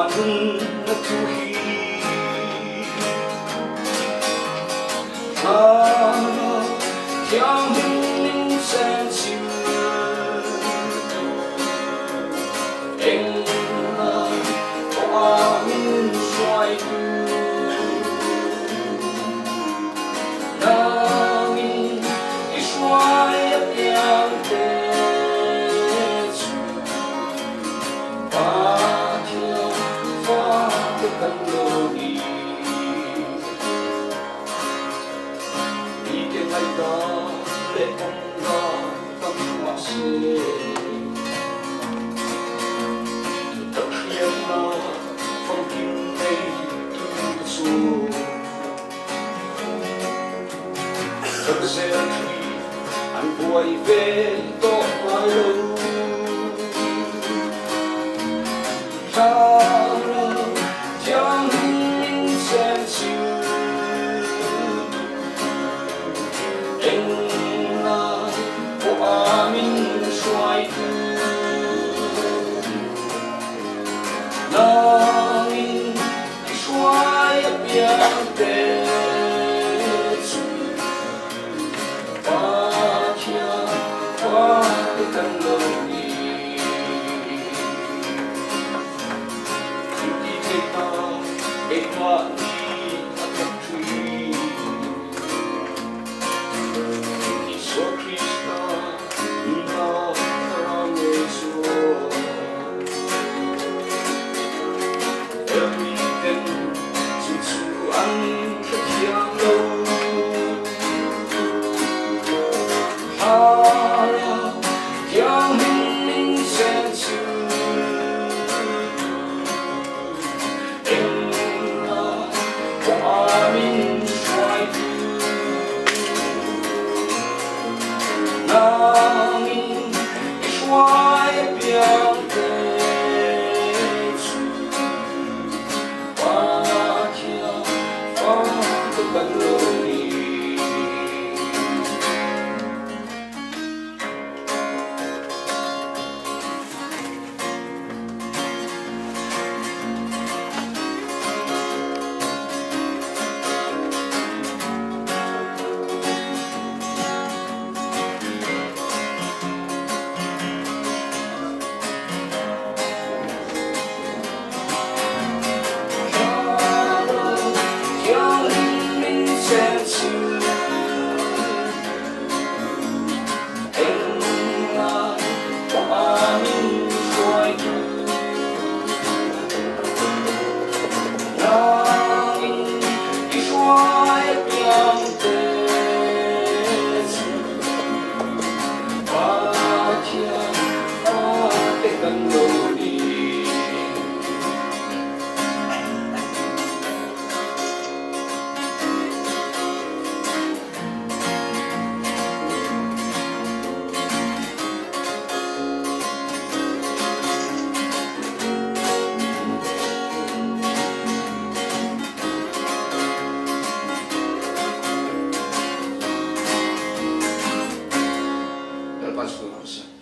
많은 두희 theo những sen chiều em là hoa những xoay nami đi xoay em tết và theo hoa cái cánh lô đi 이게 말이다 내 꿈과 깜빡시 Thật hiếm là phong kim này tương số Thật sẽ khi anh quay về đó quá lâu Ta là theo những sen chiều em là hoa mình xoay na mình đi xoay biển tết qua chia qua cái cánh đồng đi những đi thế ta để qua đi ở các thủy Isus Kristus Engkau terang Yesus Everything Tuhan yang lâu Harap yang mình sẽ chịu Em là hoa mình xoay Nami xoay biển tết qua kia qua cái cánh lối Paz com você.